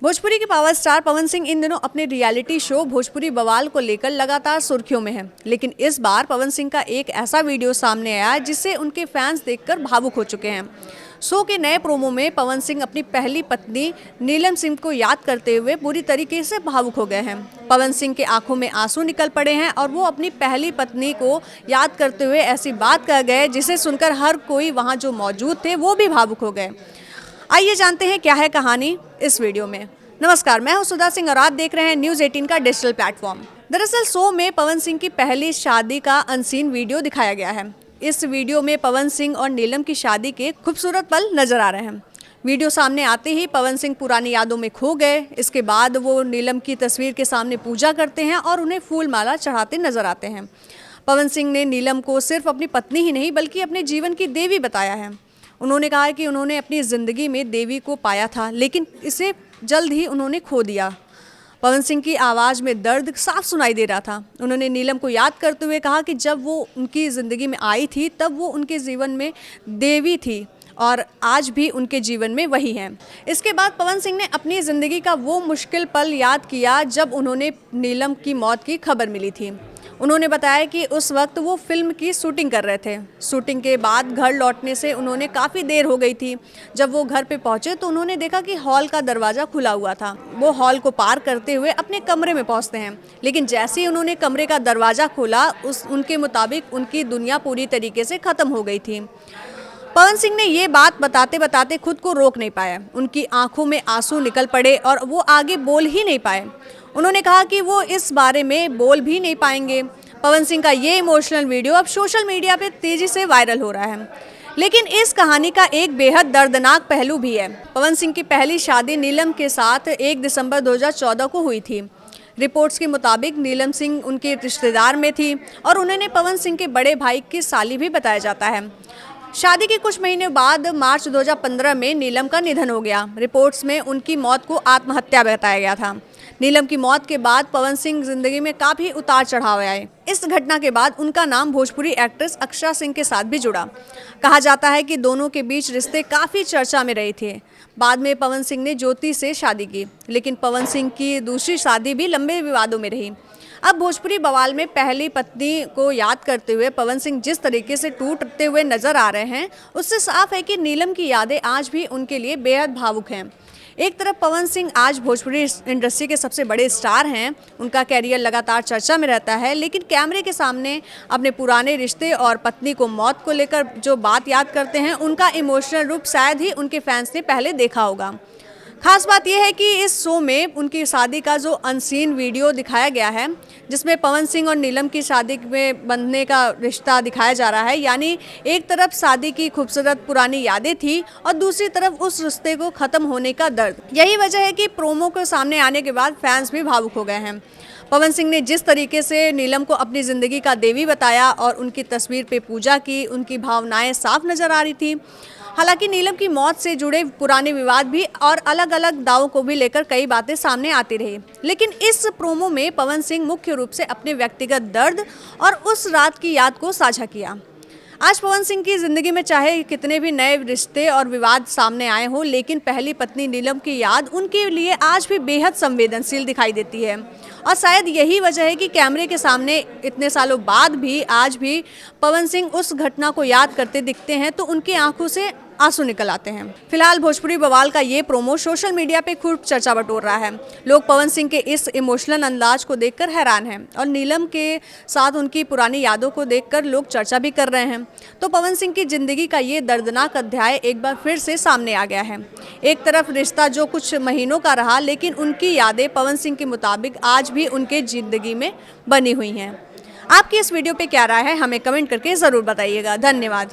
भोजपुरी के power star Pawan Singh इन दिनों अपने रियलिटी शो भोजपुरी बवाल को लेकर लगातार सुर्खियों में हैं। लेकिन इस बार पवन सिंह का एक ऐसा वीडियो सामने आया जिससे उनके फैंस देखकर भावुक हो चुके हैं। शो के नए प्रोमो में पवन सिंह अपनी पहली पत्नी नीलम सिंह को याद करते हुए पूरी तरीके से भावुक हो गए हैं। पवन सिंह के आंखों में आंसू निकल पड़े हैं और वो अपनी पहली पत्नी को याद करते हुए ऐसी बात कह गए जिसे सुनकर हर कोई वहाँ जो मौजूद थे वो भी भावुक हो गए। आइए जानते हैं क्या है कहानी इस वीडियो में। नमस्कार, मैं हूं सुधा सिंह और आप देख रहे हैं न्यूज़ 18 का डिजिटल प्लेटफॉर्म। दरअसल शो में पवन सिंह की पहली शादी का अनसीन वीडियो दिखाया गया है। इस वीडियो में पवन सिंह और नीलम की शादी के खूबसूरत पल नजर आ रहे हैं। वीडियो सामने आते ही पवन सिंह पुरानी यादों में खो गए। इसके बाद वो नीलम की तस्वीर के सामने पूजा करते हैं और उन्हें फूल माला चढ़ाते नजर आते हैं। पवन सिंह ने नीलम को सिर्फ अपनी पत्नी ही नहीं बल्कि अपने जीवन की देवी बताया है। उन्होंने कहा कि उन्होंने अपनी ज़िंदगी में देवी को पाया था, लेकिन इसे जल्द ही उन्होंने खो दिया। पवन सिंह की आवाज़ में दर्द साफ सुनाई दे रहा था। उन्होंने नीलम को याद करते हुए कहा कि जब वो उनकी ज़िंदगी में आई थी तब वो उनके जीवन में देवी थी और आज भी उनके जीवन में वही हैं। इसके बाद पवन सिंह ने अपनी ज़िंदगी का वो मुश्किल पल याद किया जब उन्होंने नीलम की मौत की खबर मिली थी। उन्होंने बताया कि उस वक्त वो फिल्म की शूटिंग कर रहे थे। शूटिंग के बाद घर लौटने से उन्होंने काफ़ी देर हो गई थी। जब वो घर पे पहुंचे तो उन्होंने देखा कि हॉल का दरवाज़ा खुला हुआ था। वो हॉल को पार करते हुए अपने कमरे में पहुंचते हैं, लेकिन जैसे ही उन्होंने कमरे का दरवाज़ा खोला उनके मुताबिक उनकी दुनिया पूरी तरीके से ख़त्म हो गई थी। पवन सिंह ने ये बात बताते बताते खुद को रोक नहीं पाया। उनकी आंखों में आंसू निकल पड़े और वो आगे बोल ही नहीं पाए। उन्होंने कहा कि वो इस बारे में बोल भी नहीं पाएंगे। पवन सिंह का ये इमोशनल वीडियो अब सोशल मीडिया पे तेजी से वायरल हो रहा है। लेकिन इस कहानी का एक बेहद दर्दनाक पहलू भी है। पवन सिंह की पहली शादी नीलम के साथ 1 दिसंबर 2014 को हुई थी। रिपोर्ट्स के मुताबिक नीलम सिंह उनके रिश्तेदार में थी और उन्होंने पवन सिंह के बड़े भाई की साली भी बताया जाता है। शादी के कुछ महीने बाद मार्च 2015 में नीलम का निधन हो गया। रिपोर्ट्स में उनकी मौत को आत्महत्या बताया गया था। नीलम की मौत के बाद पवन सिंह जिंदगी में काफ़ी उतार चढ़ाव आए। इस घटना के बाद उनका नाम भोजपुरी एक्ट्रेस अक्षरा सिंह के साथ भी जुड़ा। कहा जाता है कि दोनों के बीच रिश्ते काफ़ी चर्चा में रहे थे। बाद में पवन सिंह ने ज्योति से शादी की, लेकिन पवन सिंह की दूसरी शादी भी लंबे विवादों में रही। अब भोजपुरी बवाल में पहली पत्नी को याद करते हुए पवन सिंह जिस तरीके से टूटते हुए नजर आ रहे हैं, उससे साफ है कि नीलम की यादें आज भी उनके लिए बेहद भावुक हैं। एक तरफ पवन सिंह आज भोजपुरी इंडस्ट्री के सबसे बड़े स्टार हैं, उनका कैरियर लगातार चर्चा में रहता है, लेकिन कैमरे के सामने अपने पुराने रिश्ते और पत्नी को मौत को लेकर जो बात याद करते हैं, उनका इमोशनल रूप शायद ही उनके फैंस ने पहले देखा होगा। खास बात यह है कि इस शो में उनकी शादी का जो अनसीन वीडियो दिखाया गया है, जिसमें पवन सिंह और नीलम की शादी में बंधने का रिश्ता दिखाया जा रहा है। यानी एक तरफ शादी की खूबसूरत पुरानी यादें थी और दूसरी तरफ उस रिश्ते को ख़त्म होने का दर्द। यही वजह है कि प्रोमो के सामने आने के बाद फैंस भी भावुक हो गए हैं। पवन सिंह ने जिस तरीके से नीलम को अपनी ज़िंदगी का देवी बताया और उनकी तस्वीर पे पूजा की, उनकी भावनाएं साफ नज़र आ रही थी। हालांकि नीलम की मौत से जुड़े पुराने विवाद भी और अलग अलग दावों को भी लेकर कई बातें सामने आती रही, लेकिन इस प्रोमो में पवन सिंह मुख्य रूप से अपने व्यक्तिगत दर्द और उस रात की याद को साझा किया। आज पवन सिंह की ज़िंदगी में चाहे कितने भी नए रिश्ते और विवाद सामने आए हों, लेकिन पहली पत्नी नीलम की याद उनके लिए आज भी बेहद संवेदनशील दिखाई देती है। और शायद यही वजह है कि कैमरे के सामने इतने सालों बाद भी आज भी पवन सिंह उस घटना को याद करते दिखते हैं तो उनकी आंखों से आंसू निकल आते हैं। फिलहाल भोजपुरी बवाल का ये प्रोमो सोशल मीडिया पे खूब चर्चा बटोर रहा है। लोग पवन सिंह के इस इमोशनल अंदाज को देखकर हैरान हैं और नीलम के साथ उनकी पुरानी यादों को देखकर लोग चर्चा भी कर रहे हैं। तो पवन सिंह की जिंदगी का ये दर्दनाक अध्याय एक बार फिर से सामने आ गया है। एक तरफ रिश्ता जो कुछ महीनों का रहा, लेकिन उनकी यादें पवन सिंह के मुताबिक आज भी उनके जिंदगी में बनी हुई हैं। आपकी इस वीडियो पे क्या राय है, हमें कमेंट करके ज़रूर बताइएगा। धन्यवाद।